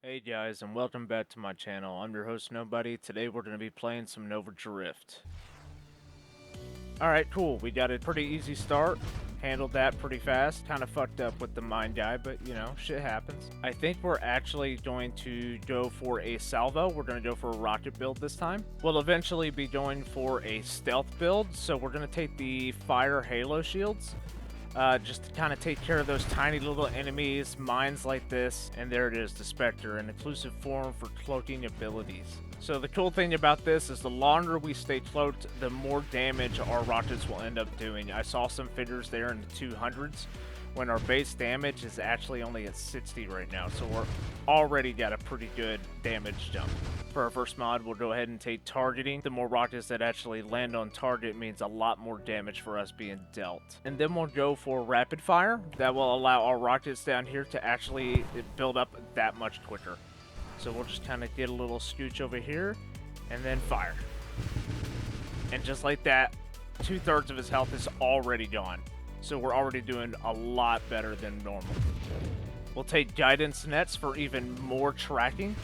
Hey guys, and welcome back to my channel. I'm your host Nobody. Today we're going to be playing some Nova Drift. Alright, cool. We got a pretty easy start. Handled that pretty fast. Kind of fucked up with the mine guy, but you know, shit happens. I think we're actually going to go for a salvo. We're going to go for a rocket build this time. We'll eventually be going for a stealth build, so we're going to take the fire halo shields. Just to kind of take care of those tiny little enemies, mines like this, and there it is, the Spectre, an inclusive form for cloaking abilities. So the cool thing about this is the longer we stay cloaked, the more damage our rockets will end up doing. I saw some figures there in the 200s, when our base damage is actually only at 60 right now, so we're already got a pretty good damage jump. For our first mod, we'll go ahead and take targeting. The more rockets that actually land on target means a lot more damage for us being dealt. And then we'll go for rapid fire. That will allow our rockets down here to actually build up that much quicker. So we'll just kind of get a little scooch over here and then fire. And just like that, 2/3 of his health is already gone. So we're already doing a lot better than normal. We'll take guidance nets for even more tracking.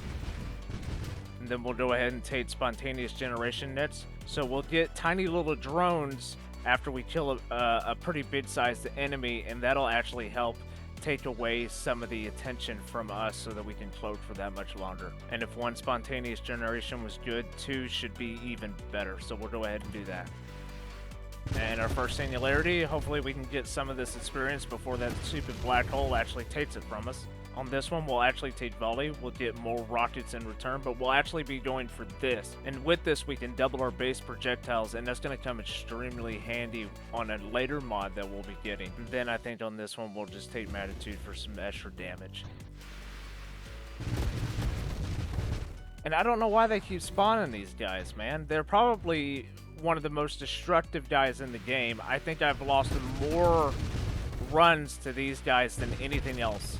And then we'll go ahead and take spontaneous generation nets. So we'll get tiny little drones after we kill a pretty big sized enemy, and that'll actually help take away some of the attention from us so that we can cloak for that much longer. And if one spontaneous generation was good, two should be even better. So we'll go ahead and do that. And our first singularity, hopefully we can get some of this experience before that stupid black hole actually takes it from us. On this one, we'll actually take volley. We'll get more rockets in return, but we'll actually be going for this. And with this, we can double our base projectiles, and that's going to come extremely handy on a later mod that we'll be getting. And then I think on this one, we'll just take Magnitude for some extra damage. And I don't know why they keep spawning these guys, man. They're probably one of the most destructive guys in the game. I think I've lost more runs to these guys than anything else.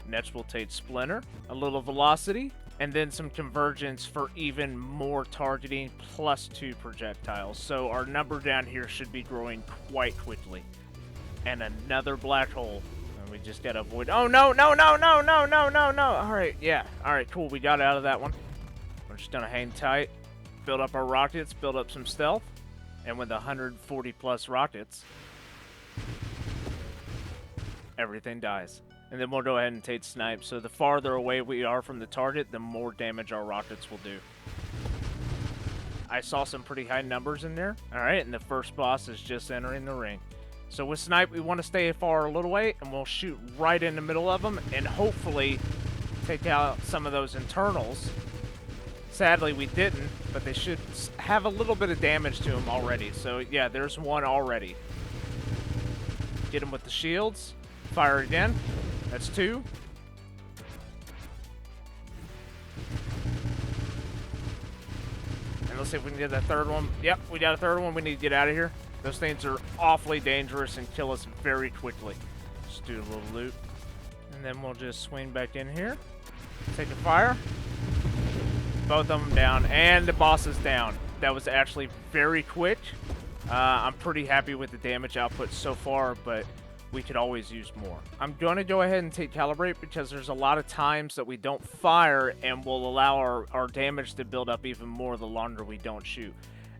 Next we'll take Splinter, a little velocity, and then some convergence for even more targeting, +2 projectiles. So our number down here should be growing quite quickly. And another black hole. And we just gotta avoid. Oh no, no, no, no, no, no, no, no. Alright, yeah. Alright, cool. We got out of that one. We're just gonna hang tight. Build up our rockets, build up some stealth, and with 140 plus rockets, everything dies. And then we'll go ahead and take snipe. So the farther away we are from the target, the more damage our rockets will do. I saw some pretty high numbers in there. Alright, and the first boss is just entering the ring. So with snipe, we want to stay far a little way, and we'll shoot right in the middle of them, and hopefully take out some of those internals. Sadly, we didn't, but they should have a little bit of damage to him already. So, yeah, there's one already. Get him with the shields. Fire again. That's two. And let's see if we can get that third one. Yep, we got a third one. We need to get out of here. Those things are awfully dangerous and kill us very quickly. Just do a little loot. And then we'll just swing back in here. Take a fire. Both of them down, and the boss is down. That was actually very quick. I'm pretty happy with the damage output so far, but we could always use more. I'm going to go ahead and take Calibrate because there's a lot of times that we don't fire and will allow our damage to build up even more the longer we don't shoot.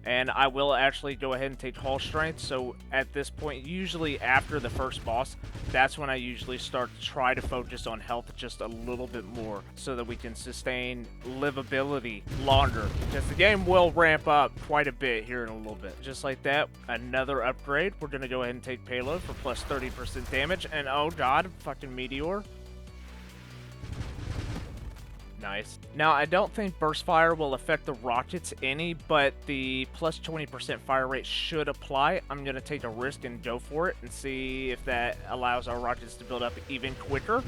And I will actually go ahead and take Hull Strength. So at this point, usually after the first boss, that's when I usually start to try to focus on health just a little bit more so that we can sustain livability longer. Because the game will ramp up quite a bit here in a little bit. Just like that, another upgrade. We're going to go ahead and take Payload for +30% damage. And oh god, fucking Meteor. Nice. Now, I don't think Burst Fire will affect the rockets any, but the +20% fire rate should apply. I'm going to take a risk and go for it and see if that allows our rockets to build up even quicker.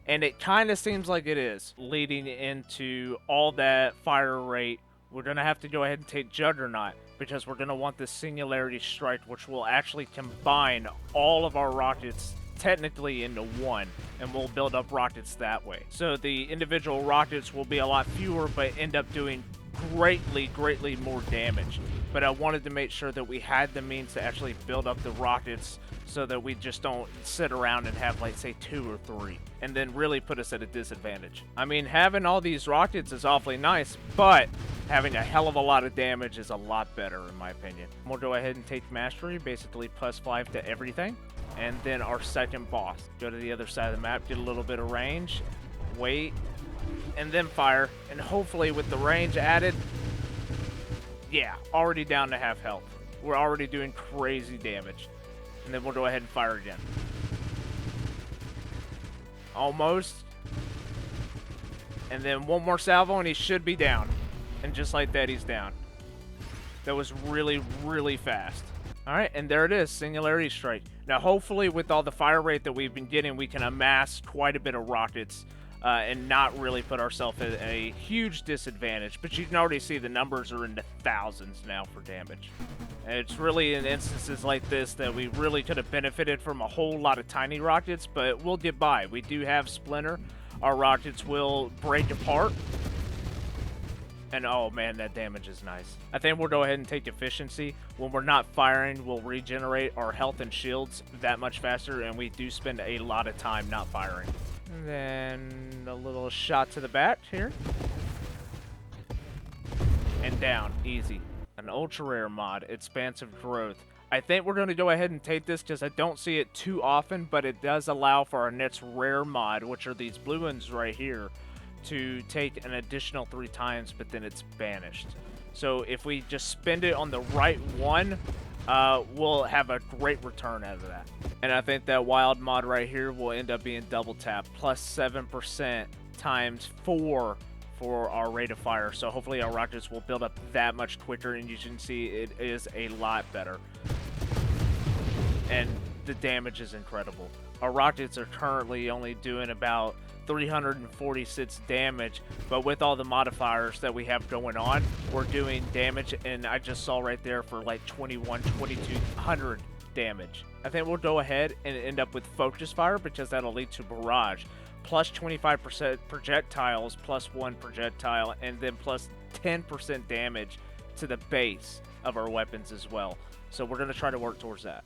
And it kind of seems like it is. Leading into all that fire rate, we're going to have to go ahead and take Juggernaut because we're going to want the Singularity Strike, which will actually combine all of our rockets technically into one, and we'll build up rockets that way. So the individual rockets will be a lot fewer, but end up doing greatly more damage. but I wanted to make sure that we had the means to actually build up the rockets so that we just don't sit around and have, like, say 2 or 3 and then really put us at a disadvantage. I mean, having all these rockets is awfully nice, but having a hell of a lot of damage is a lot better in my opinion. We'll go ahead and take mastery, basically +5 to everything. And then our second boss. Go to the other side of the map, get a little bit of range, wait, and then fire. And hopefully with the range added, yeah, already down to half health. We're already doing crazy damage. And then we'll go ahead and fire again. Almost. And then one more salvo and he should be down. And just like that, he's down. That was really, really fast. Alright, and there it is, Singularity Strike. Now, hopefully, with all the fire rate that we've been getting, we can amass quite a bit of rockets and not really put ourselves at a huge disadvantage. But you can already see the numbers are in the thousands now for damage. And it's really in instances like this that we really could have benefited from a whole lot of tiny rockets, but we'll get by. We do have Splinter. Our rockets will break apart. And oh man, that damage is nice. I think we'll go ahead and take efficiency. When we're not firing, we'll regenerate our health and shields that much faster, and we do spend a lot of time not firing. And then a little shot to the back here. And down, easy. An ultra rare mod, Expansive Growth. I think we're going to go ahead and take this because I don't see it too often, but it does allow for our next rare mod, which are these blue ones right here, to take an additional 3 times, but then it's banished. So if we just spend it on the right one, we'll have a great return out of that. And I think that wild mod right here will end up being double tap, +7% times 4 for our rate of fire. So hopefully our rockets will build up that much quicker, and you can see it is a lot better. And the damage is incredible. Our rockets are currently only doing about 346 damage, but with all the modifiers that we have going on, we're doing damage, and I just saw right there for like 2200 damage. I think we'll go ahead and end up with focus fire because that'll lead to barrage, plus 25% projectiles, +1 projectile, and then plus 10% damage to the base of our weapons as well. So we're going to try to work towards that.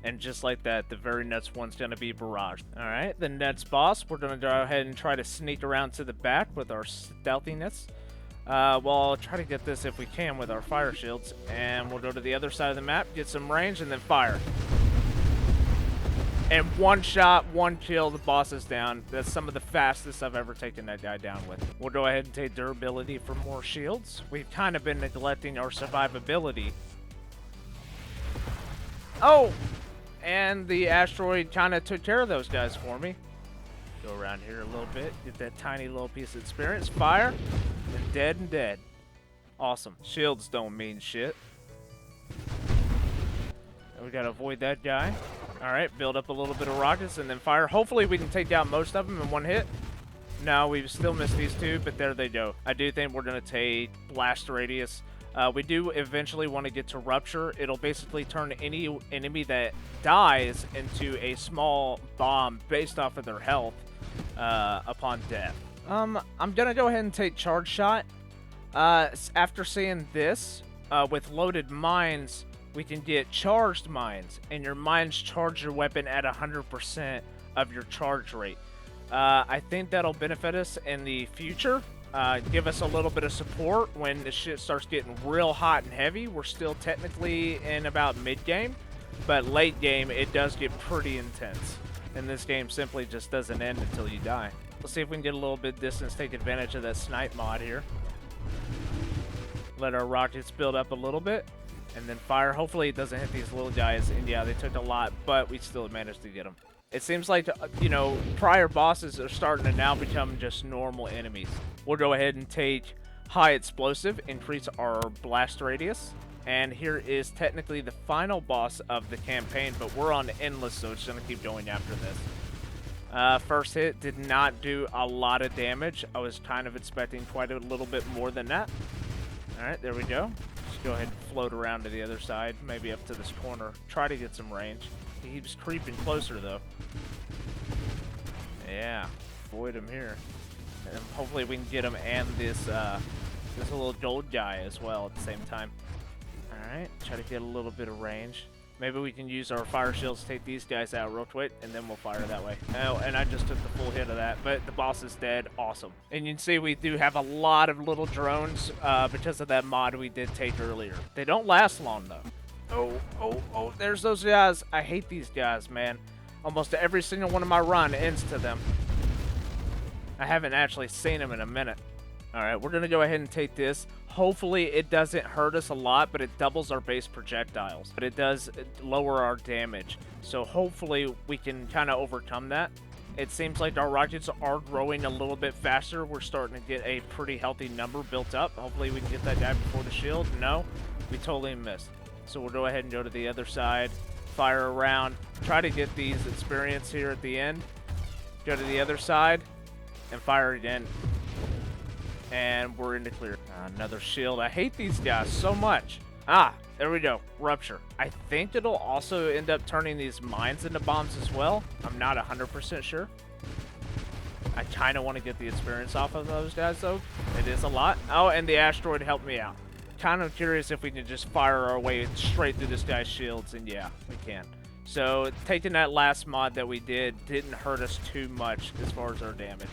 And just like that, the very next one's going to be barrage. Alright, the next boss, we're going to go ahead and try to sneak around to the back with our stealthiness. We'll try to get this if we can with our fire shields. And we'll go to the other side of the map, get some range, and then fire. And one shot, one kill, the boss is down. That's some of the fastest I've ever taken that guy down with. We'll go ahead and take durability for more shields. We've kind of been neglecting our survivability. Oh! And the asteroid kind of took care of those guys for me. Go around here a little bit, get that tiny little piece of experience. Fire, and dead and dead. Awesome. Shields don't mean shit. And we gotta avoid that guy. Alright, build up a little bit of rockets and then fire. Hopefully we can take down most of them in one hit. No, we've still missed these two, but there they go. I do think we're gonna take Blast Radius. We do eventually want to get to Rupture. It'll basically turn any enemy that dies into a small bomb based off of their health upon death. I'm gonna go ahead and take Charge Shot. After seeing this, with loaded mines, we can get charged mines, and your mines charge your weapon at 100% of your charge rate. I think that'll benefit us in the future. Give us a little bit of support when the shit starts getting real hot and heavy. We're still technically in about mid-game, but late game, it does get pretty intense. And this game simply just doesn't end until you die. Let's see if we can get a little bit distance, take advantage of that snipe mod here. Let our rockets build up a little bit, and then fire. Hopefully it doesn't hit these little guys. And yeah, they took a lot, but we still managed to get them. It seems like, you know, prior bosses are starting to now become just normal enemies. We'll go ahead and take High Explosive, increase our blast radius. And here is technically the final boss of the campaign, but we're on Endless, so it's going to keep going after this. First hit did not do a lot of damage. I was kind of expecting quite a little bit more than that. Alright, there we go. Just go ahead and float around to the other side, maybe up to this corner. Try to get some range. He keeps creeping closer, though. Yeah, avoid him here. And hopefully we can get him and this There's a little gold guy as well at the same time. Alright, try to get a little bit of range. Maybe we can use our fire shields to take these guys out real quick, and then we'll fire that way. Oh, and I just took the full hit of that, but the boss is dead. Awesome. And you can see we do have a lot of little drones because of that mod we did take earlier. They don't last long, though. Oh, there's those guys. I hate these guys, man. Almost every single one of my run ends to them. I haven't actually seen them in a minute. Alright, we're going to go ahead and take this. Hopefully it doesn't hurt us a lot, but it doubles our base projectiles. But it does lower our damage. So hopefully we can kind of overcome that. It seems like our rockets are growing a little bit faster. We're starting to get a pretty healthy number built up. Hopefully we can get that guy before the shield. No, we totally missed. So we'll go ahead and go to the other side. Fire around. Try to get these experience here at the end. Go to the other side and fire again. And we're in the clear. Another shield. I hate these guys so much. There we go. Rupture. I think it'll also end up turning these mines into bombs as well. I'm not 100% sure. I kind of want to get the experience off of those guys, though. It is a lot. Oh, and the asteroid helped me out. Kind of curious if we can just fire our way straight through this guy's shields, and yeah, we can. So, taking that last mod that we did didn't hurt us too much as far as our damage.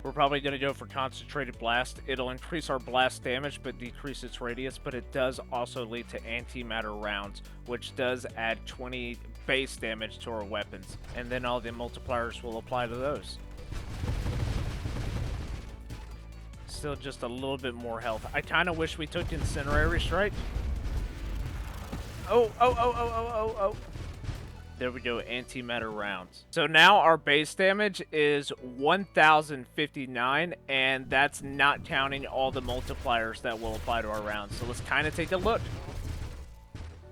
We're probably going to go for Concentrated Blast. It'll increase our blast damage, but decrease its radius, but it does also lead to antimatter rounds, which does add 20 base damage to our weapons. And then all the multipliers will apply to those. Still just a little bit more health. I kind of wish we took Incinerary Strike. Oh. There we go, antimatter rounds. So now our base damage is 1,059, and that's not counting all the multipliers that will apply to our rounds. So let's kind of take a look.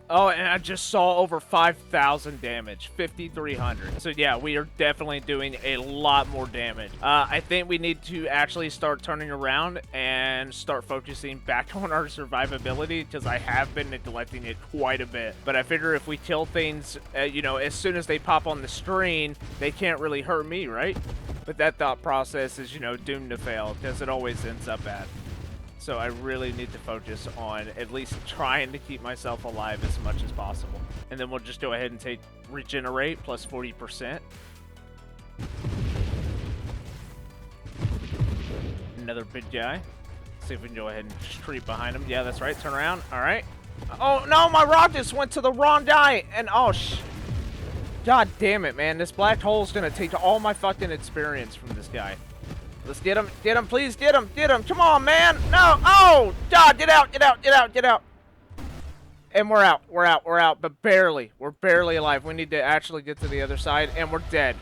Oh, and I just saw over 5,000 damage, 5,300. So yeah, we are definitely doing a lot more damage. I think we need to actually start turning around and start focusing back on our survivability, because I have been neglecting it quite a bit. But I figure if we kill things, you know, as soon as they pop on the screen, they can't really hurt me, right? But that thought process is, you know, doomed to fail, because it always ends up bad. So I really need to focus on at least trying to keep myself alive as much as possible. And then we'll just go ahead and take Regenerate plus 40%. Another big guy. See if we can go ahead and creep behind him. Yeah, that's right. Turn around. All right. Oh, no, my rockets went to the wrong guy. And, oh, God damn it, man. This black hole's going to take all my fucking experience from this guy. Let's get him, please, get him, come on, man, no, oh, God, get out, and we're out, but barely, we're barely alive. We need to actually get to the other side, and we're dead.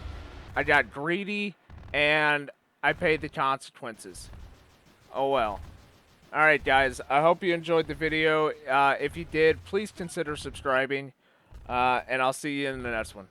I got greedy, and I paid the consequences. Oh, well. All right, guys, I hope you enjoyed the video. If you did, please consider subscribing, and I'll see you in the next one.